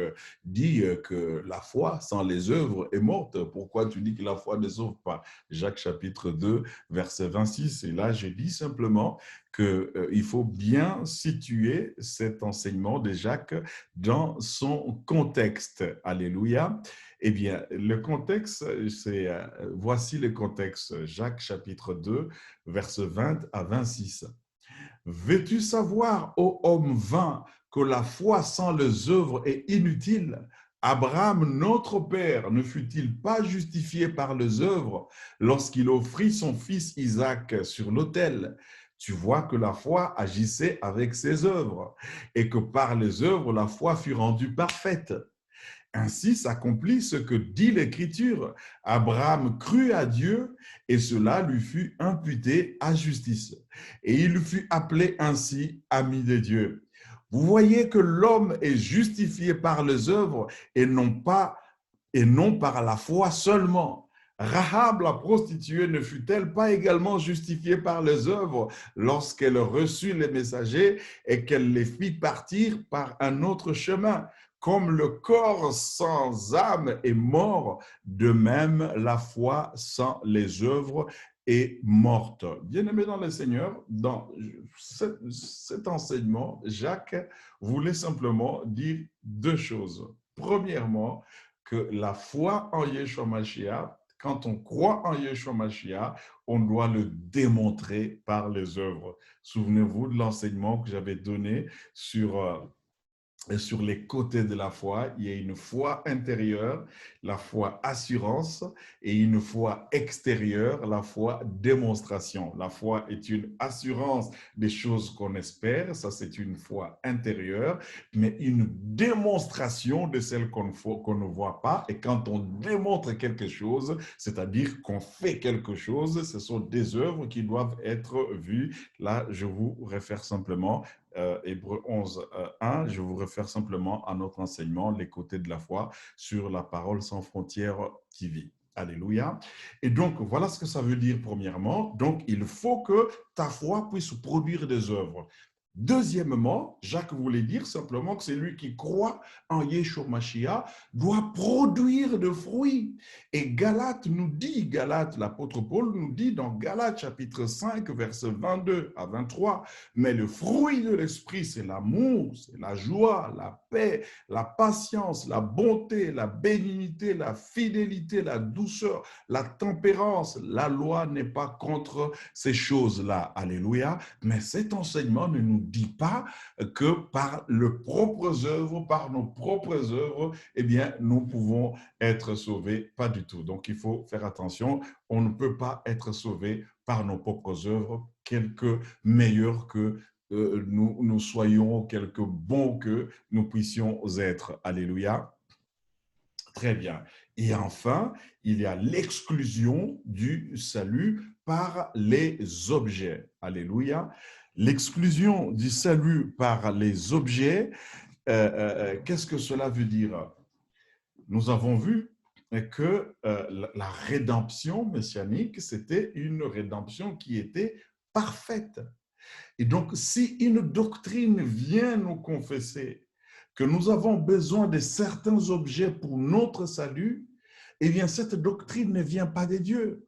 dit que la foi sans les œuvres est morte. Pourquoi tu dis que la foi ne sauve pas? Jacques chapitre 2, verset 26. Et là, je dis simplement qu'il faut bien situer cet enseignement de Jacques dans son contexte. Alléluia. Eh bien, le contexte, c'est, voici le contexte, Jacques chapitre 2, verset 20 à 26. « Veux-tu savoir, ô homme vain, que la foi sans les œuvres est inutile? Abraham, notre père, ne fut-il pas justifié par les œuvres lorsqu'il offrit son fils Isaac sur l'autel? Tu vois que la foi agissait avec ses œuvres et que par les œuvres, la foi fut rendue parfaite. Ainsi s'accomplit ce que dit l'Écriture. Abraham crut à Dieu et cela lui fut imputé à justice. Et il fut appelé ainsi ami de Dieu. » Vous voyez que l'homme est justifié par les œuvres et non par la foi seulement. Rahab, la prostituée, ne fut-elle pas également justifiée par les œuvres lorsqu'elle reçut les messagers et qu'elle les fit partir par un autre chemin? Comme le corps sans âme est mort, de même la foi sans les œuvres est morte. Bien-aimés dans le Seigneur, dans cet enseignement, Jacques voulait simplement dire deux choses. Premièrement, que la foi en Yeshua Mashiach, quand on croit en Yeshua Mashiach, on doit le démontrer par les œuvres. Souvenez-vous de l'enseignement que j'avais donné sur Et sur les côtés de la foi, il y a une foi intérieure, la foi assurance, et une foi extérieure, la foi démonstration. La foi est une assurance des choses qu'on espère, ça c'est une foi intérieure, mais une démonstration de celles qu'on ne voit pas. Et quand on démontre quelque chose, c'est-à-dire qu'on fait quelque chose, ce sont des œuvres qui doivent être vues. Là, je vous réfère simplement Hébreux 11, 1, je vous réfère simplement à notre enseignement, les côtés de la foi, sur la parole sans frontières qui vit. Alléluia. Et donc, voilà ce que ça veut dire premièrement. Donc, il faut que ta foi puisse produire des œuvres. Deuxièmement, Jacques voulait dire simplement que celui qui croit en Yeshua Mashiach doit produire de fruits. Et Galates, l'apôtre Paul nous dit dans Galates chapitre 5, versets 22 à 23, mais le fruit de l'esprit, c'est l'amour, c'est la joie, la paix, la patience, la bonté, la bénignité, la fidélité, la douceur, la tempérance. La loi n'est pas contre ces choses-là. Alléluia. Mais cet enseignement ne nous dit pas que par par nos propres œuvres, eh bien, nous pouvons être sauvés. Pas du tout. Donc, il faut faire attention. On ne peut pas être sauvé par nos propres œuvres, quelque meilleurs que nous soyons, quelque bons que nous puissions être. Alléluia. Très bien. Et enfin, il y a l'exclusion du salut par les objets. Alléluia. L'exclusion du salut par les objets, qu'est-ce que cela veut dire? Nous avons vu que la rédemption messianique, c'était une rédemption qui était parfaite. Et donc, si une doctrine vient nous confesser que nous avons besoin de certains objets pour notre salut, eh bien, cette doctrine ne vient pas de Dieu.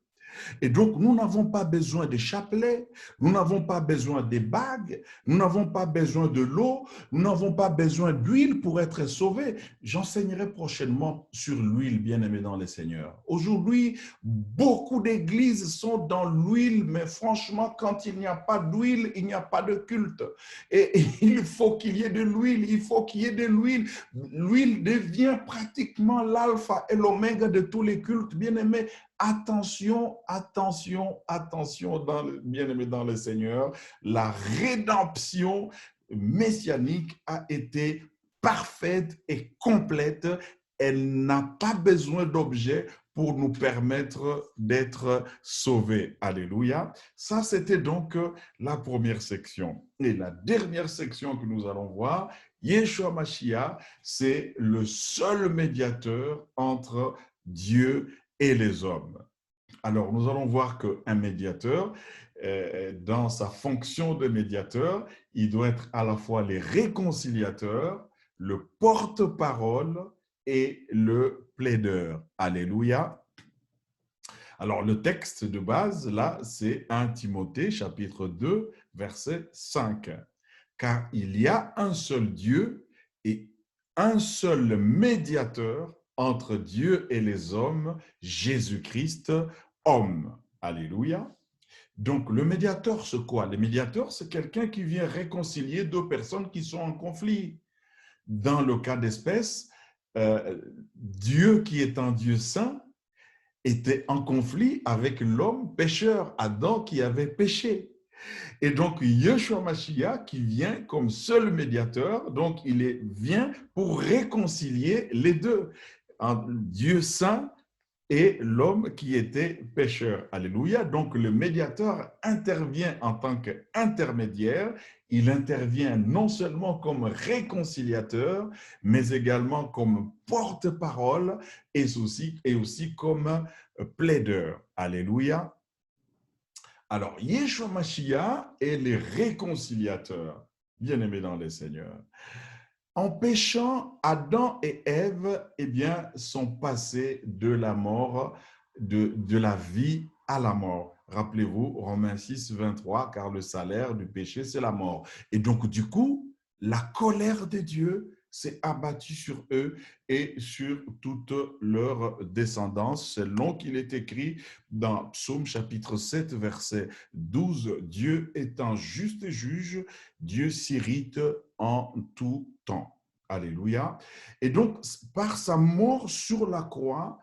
Et donc, nous n'avons pas besoin de chapelets, nous n'avons pas besoin des bagues, nous n'avons pas besoin de l'eau, nous n'avons pas besoin d'huile pour être sauvés. J'enseignerai prochainement sur l'huile, bien-aimé dans les seigneurs. Aujourd'hui, beaucoup d'églises sont dans l'huile, mais franchement, quand il n'y a pas d'huile, il n'y a pas de culte. Et il faut qu'il y ait de l'huile, il faut qu'il y ait de l'huile. L'huile devient pratiquement l'alpha et l'oméga de tous les cultes, bien-aimés. Attention, attention, attention, bien-aimés dans le Seigneur, la rédemption messianique a été parfaite et complète. Elle n'a pas besoin d'objets pour nous permettre d'être sauvés. Alléluia. Ça, c'était donc la première section. Et la dernière section que nous allons voir, Yeshua Mashiach, c'est le seul médiateur entre Dieu et les hommes. Alors, nous allons voir qu'un médiateur, dans sa fonction de médiateur, il doit être à la fois le réconciliateur, le porte-parole et le plaideur. Alléluia. Alors, le texte de base, là, c'est 1 Timothée, chapitre 2, verset 5. Car il y a un seul Dieu et un seul médiateur entre Dieu et les hommes, Jésus-Christ, homme. Alléluia. Donc, le médiateur, c'est quoi? Le médiateur, c'est quelqu'un qui vient réconcilier deux personnes qui sont en conflit. Dans le cas d'espèce, Dieu qui est un Dieu saint était en conflit avec l'homme pécheur, Adam qui avait péché. Et donc, Yeshua Mashiach qui vient comme seul médiateur, donc vient pour réconcilier les deux, Dieu saint et l'homme qui était pécheur. Alléluia. Donc, le médiateur intervient en tant qu'intermédiaire. Il intervient non seulement comme réconciliateur, mais également comme porte-parole et aussi comme plaideur. Alléluia. Alors, Yeshua Mashiach est le réconciliateur, bien-aimé dans les seigneurs. En péchant, Adam et Ève, eh bien, sont passés de la mort, de la vie à la mort. Rappelez-vous, Romains 6, 23, car le salaire du péché, c'est la mort. Et donc, du coup, la colère de Dieu s'est abattue sur eux et sur toute leur descendance, selon qu'il est écrit dans Psaume chapitre 7, verset 12, Dieu est un juste juge, Dieu s'irrite en tout temps. Alléluia. Et donc, par sa mort sur la croix,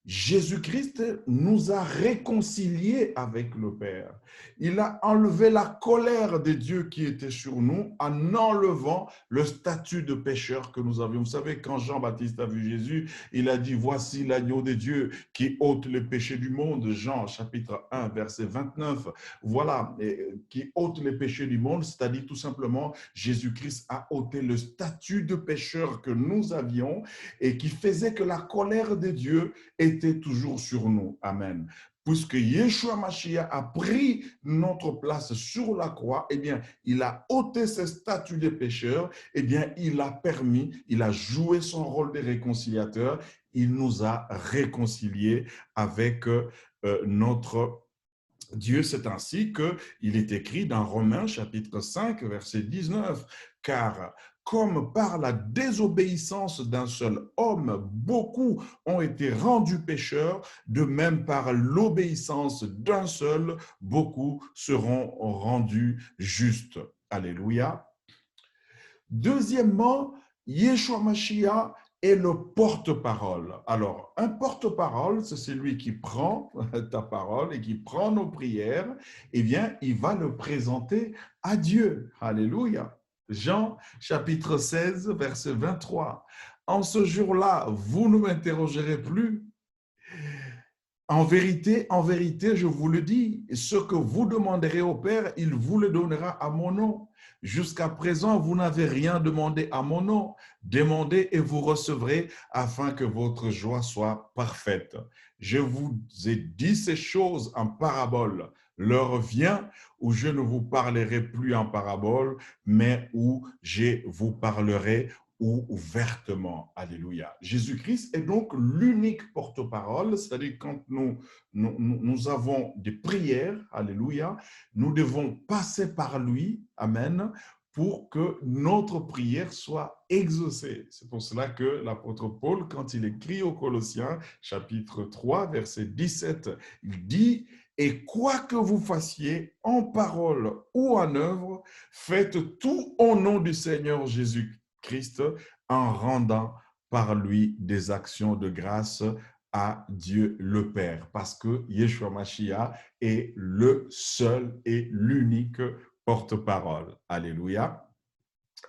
Jésus-Christ nous a réconciliés avec le Père. Il a enlevé la colère de Dieu qui était sur nous en enlevant le statut de pécheur que nous avions. Vous savez, quand Jean-Baptiste a vu Jésus, il a dit, voici l'agneau de Dieu qui ôte les péchés du monde. Jean chapitre 1, verset 29. Voilà, qui ôte les péchés du monde, c'est-à-dire tout simplement, Jésus-Christ a ôté le statut de pécheur que nous avions et qui faisait que la colère de Dieu était toujours sur nous. Amen. Puisque Yeshua Mashiach a pris notre place sur la croix, eh bien, il a ôté ce statut de pécheur, eh bien, il a permis, il a joué son rôle de réconciliateur, il nous a réconciliés avec notre Dieu. C'est ainsi qu'il est écrit dans Romains chapitre 5, verset 19, car comme par la désobéissance d'un seul homme, beaucoup ont été rendus pécheurs, de même par l'obéissance d'un seul, beaucoup seront rendus justes. Alléluia. Deuxièmement, Yeshua Mashiach est le porte-parole. Alors, un porte-parole, c'est celui qui prend ta parole et qui prend nos prières, eh bien, il va le présenter à Dieu. Alléluia. Jean, chapitre 16, verset 23. En ce jour-là, vous ne m'interrogerez plus. En vérité, je vous le dis, ce que vous demanderez au Père, il vous le donnera à mon nom. Jusqu'à présent, vous n'avez rien demandé à mon nom. Demandez et vous recevrez afin que votre joie soit parfaite. Je vous ai dit ces choses en parabole. L'heure vient où je ne vous parlerai plus en parabole, mais où je vous parlerai ou ouvertement. Alléluia. Jésus-Christ est donc l'unique porte-parole, c'est-à-dire quand nous avons des prières, alléluia, nous devons passer par lui, amen, pour que notre prière soit exaucée. C'est pour cela que l'apôtre Paul, quand il écrit aux Colossiens, chapitre 3, verset 17, il dit « Et quoi que vous fassiez en parole ou en œuvre, faites tout au nom du Seigneur Jésus-Christ en rendant par lui des actions de grâce à Dieu le Père, parce que Yeshua Mashiach est le seul et l'unique porte-parole. Alléluia.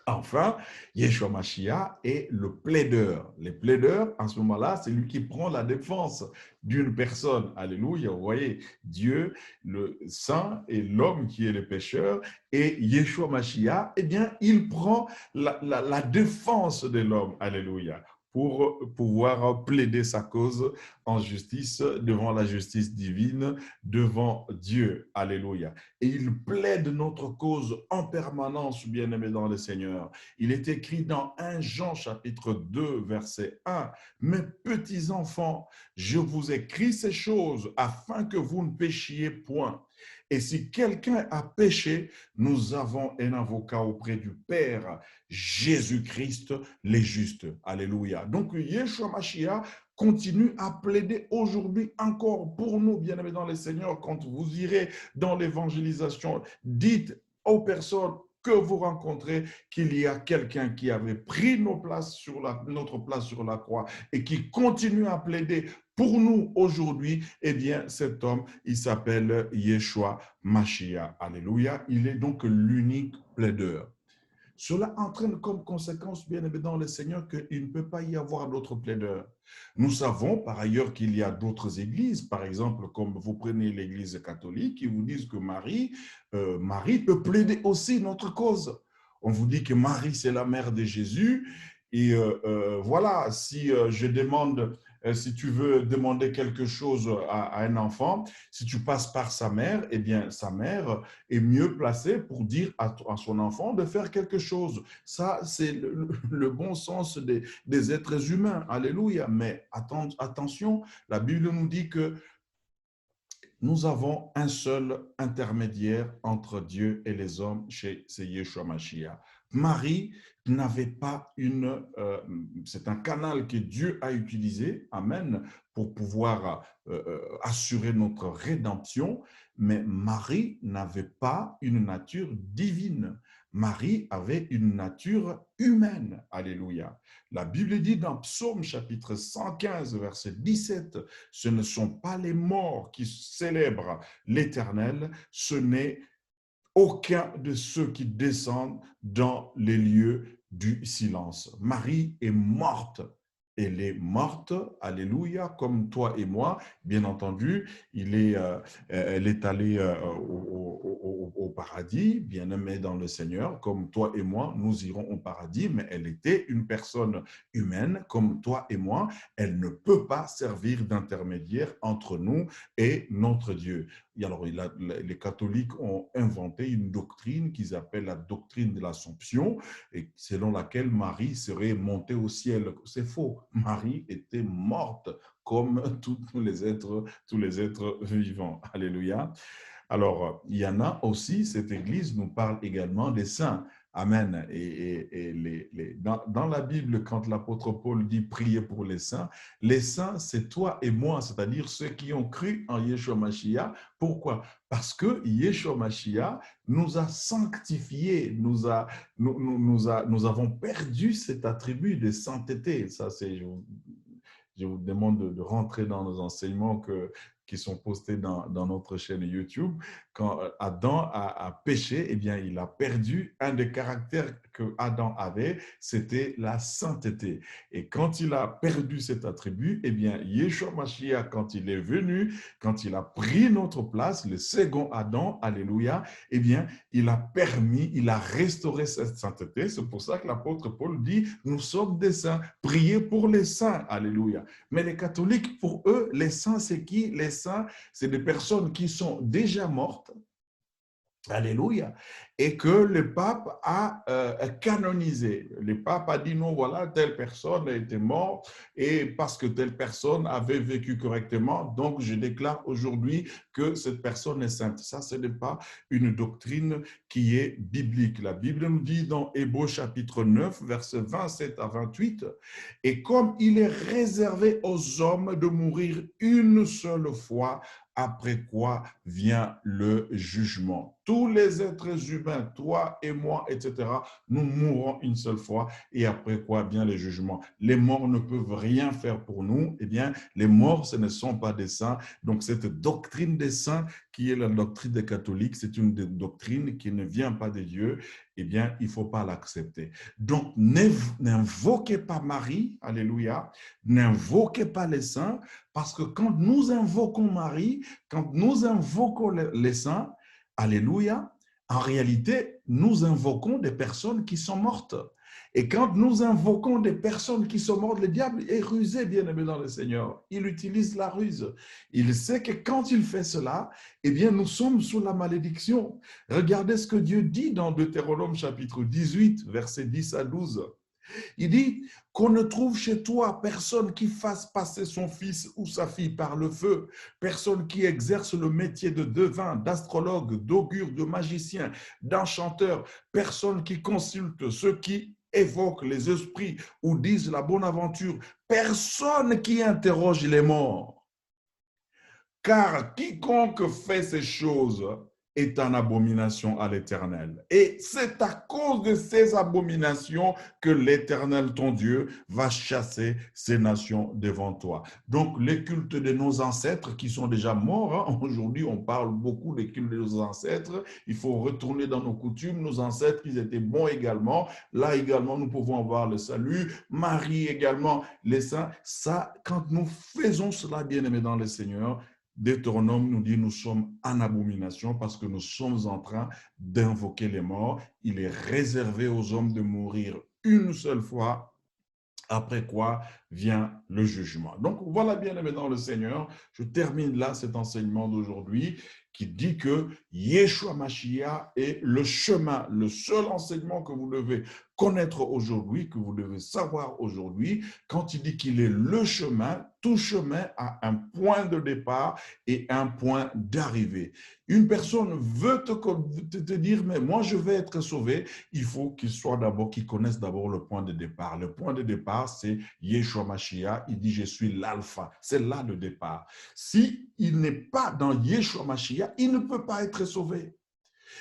Enfin, Yeshua Mashiach est le plaideur. Les plaideurs, en ce moment-là, c'est lui qui prend la défense d'une personne. Alléluia. Vous voyez, Dieu, le saint et l'homme qui est le pécheur, et Yeshua Mashiach, eh bien, il prend la défense de l'homme. Alléluia. Pour pouvoir plaider sa cause en justice, devant la justice divine, devant Dieu. Alléluia. Et il plaide notre cause en permanence, bien-aimés dans le Seigneur. Il est écrit dans 1 Jean chapitre 2, verset 1, « Mes petits enfants, je vous écris ces choses afin que vous ne péchiez point. Et si quelqu'un a péché, nous avons un avocat auprès du Père, Jésus-Christ, les justes. » Alléluia. Donc, Yeshua Mashiach continue à plaider aujourd'hui encore pour nous, bien-aimés dans le Seigneur, quand vous irez dans l'évangélisation, dites aux personnes que vous rencontrez qu'il y a quelqu'un qui avait pris notre place sur la croix et qui continue à plaider pour nous aujourd'hui. Eh bien, cet homme, il s'appelle Yeshua Mashiach. Alléluia. Il est donc l'unique plaideur. Cela entraîne comme conséquence, bien évidemment, le Seigneur, qu'il ne peut pas y avoir d'autres plaideurs. Nous savons par ailleurs qu'il y a d'autres églises, par exemple, comme vous prenez l'église catholique, qui vous disent que Marie peut plaider aussi notre cause. On vous dit que Marie, c'est la mère de Jésus. Et voilà, si je demande, si tu veux demander quelque chose à un enfant, si tu passes par sa mère, eh bien, sa mère est mieux placée pour dire à son enfant de faire quelque chose. Ça, c'est le bon sens des êtres humains. Alléluia. Mais attention, la Bible nous dit que nous avons un seul intermédiaire entre Dieu et les hommes, c'est Yeshua Mashiach. Marie n'avait pas c'est un canal que Dieu a utilisé, amen, pour pouvoir assurer notre rédemption, mais Marie n'avait pas une nature divine. Marie avait une nature humaine. Alléluia. La Bible dit dans Psaume chapitre 115, verset 17, ce ne sont pas les morts qui célèbrent l'Éternel, ce n'est aucun de ceux qui descendent dans les lieux du silence. Marie est morte. Elle est morte, alléluia, comme toi et moi. Bien entendu, elle est allée au paradis, bien-aimée dans le Seigneur, comme toi et moi, nous irons au paradis, mais elle était une personne humaine, comme toi et moi. Elle ne peut pas servir d'intermédiaire entre nous et notre Dieu. Alors, les catholiques ont inventé une doctrine qu'ils appellent la doctrine de l'Assomption, et selon laquelle Marie serait montée au ciel. C'est faux. Marie était morte comme tous les êtres vivants. Alléluia. Alors, il y en a aussi, cette Église nous parle également des saints. Amen. Dans la Bible, quand l'apôtre Paul dit prier pour les saints, c'est toi et moi, c'est-à-dire ceux qui ont cru en Yeshua Mashiach. Pourquoi? Parce que Yeshua Mashiach nous a sanctifiés, nous avons perdu cet attribut de sainteté. Ça, c'est, je vous demande de rentrer dans nos enseignements qui sont postés dans notre chaîne YouTube. Quand Adam a péché, eh bien, il a perdu un des caractères que Adam avait, c'était la sainteté. Et quand il a perdu cet attribut, eh bien, Yeshua Mashiach, quand il est venu, quand il a pris notre place, le second Adam, alléluia, eh bien, il a permis, il a restauré cette sainteté. C'est pour ça que l'apôtre Paul dit, nous sommes des saints, priez pour les saints, alléluia. Mais les catholiques, pour eux, les saints, c'est qui? Les saints, c'est des personnes qui sont déjà mortes. Alléluia. Et que le pape a canonisé. Le pape a dit non, voilà, telle personne a été morte et parce que telle personne avait vécu correctement, donc je déclare aujourd'hui que cette personne est sainte. Ça, ce n'est pas une doctrine qui est biblique. La Bible nous dit dans Hébreux chapitre 9, versets 27 à 28, et comme il est réservé aux hommes de mourir une seule fois, après quoi vient le jugement. Tous les êtres humains, toi et moi, etc., nous mourrons une seule fois et après quoi vient le jugement. Les morts ne peuvent rien faire pour nous. Eh bien, les morts, ce ne sont pas des saints. Donc, cette doctrine des saints, qui est la doctrine des catholiques, c'est une doctrine qui ne vient pas de Dieu. Eh bien, il ne faut pas l'accepter. Donc, n'invoquez pas Marie, alléluia, n'invoquez pas les saints, parce que quand nous invoquons Marie, quand nous invoquons les saints, alléluia, en réalité, nous invoquons des personnes qui sont mortes. Et quand nous invoquons des personnes qui sont mortes, le diable est rusé, bien-aimé dans le Seigneur. Il utilise la ruse. Il sait que quand il fait cela, eh bien, nous sommes sous la malédiction. Regardez ce que Dieu dit dans Deutéronome chapitre 18, versets 10 à 12. Il dit qu'on ne trouve chez toi personne qui fasse passer son fils ou sa fille par le feu, personne qui exerce le métier de devin, d'astrologue, d'augure, de magicien, d'enchanteur, personne qui consulte ceux qui évoquent les esprits ou disent la bonne aventure, personne qui interroge les morts. Car quiconque fait ces choses est en abomination à l'Éternel. Et c'est à cause de ces abominations que l'Éternel, ton Dieu, va chasser ces nations devant toi. Donc, les cultes de nos ancêtres qui sont déjà morts, hein, aujourd'hui, on parle beaucoup des cultes de nos ancêtres. Il faut retourner dans nos coutumes. Nos ancêtres, ils étaient bons également. Là également, nous pouvons avoir le salut. Marie également, les saints. Ça, quand nous faisons cela, bien-aimés dans le Seigneur, Deutéronome nous dit nous sommes en abomination parce que nous sommes en train d'invoquer les morts. Il est réservé aux hommes de mourir une seule fois, après quoi vient le jugement. Donc voilà, bien aimé dans le Seigneur, je termine là cet enseignement d'aujourd'hui qui dit que Yeshua Mashiach est le chemin, le seul enseignement que vous devez connaître aujourd'hui, que vous devez savoir aujourd'hui. Quand il dit qu'il est le chemin, tout chemin a un point de départ et un point d'arrivée. Une personne veut te dire, mais moi je vais être sauvé, il faut qu'il connaisse d'abord le point de départ. Le point de départ, c'est Yeshua Mashiach. Il dit, je suis l'alpha. C'est là le départ. Si il n'est pas dans Yeshua Mashiach, il ne peut pas être sauvé.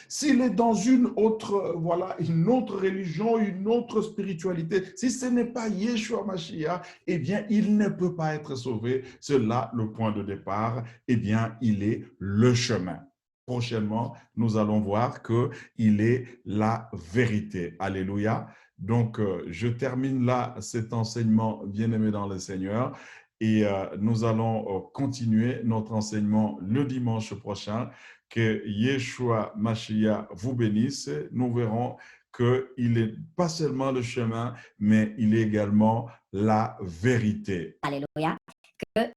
S'il est dans une autre, voilà, une autre religion, une autre spiritualité, si ce n'est pas Yeshua Mashiach, eh bien, il ne peut pas être sauvé. C'est là le point de départ. Eh bien, il est le chemin. Prochainement, nous allons voir qu'il est la vérité. Alléluia. Donc, je termine là cet enseignement, bien-aimé dans le Seigneur, et nous allons continuer notre enseignement le dimanche prochain. Que Yeshua Mashiach vous bénisse. Nous verrons qu'il n'est pas seulement le chemin, mais il est également la vérité. Alléluia. Que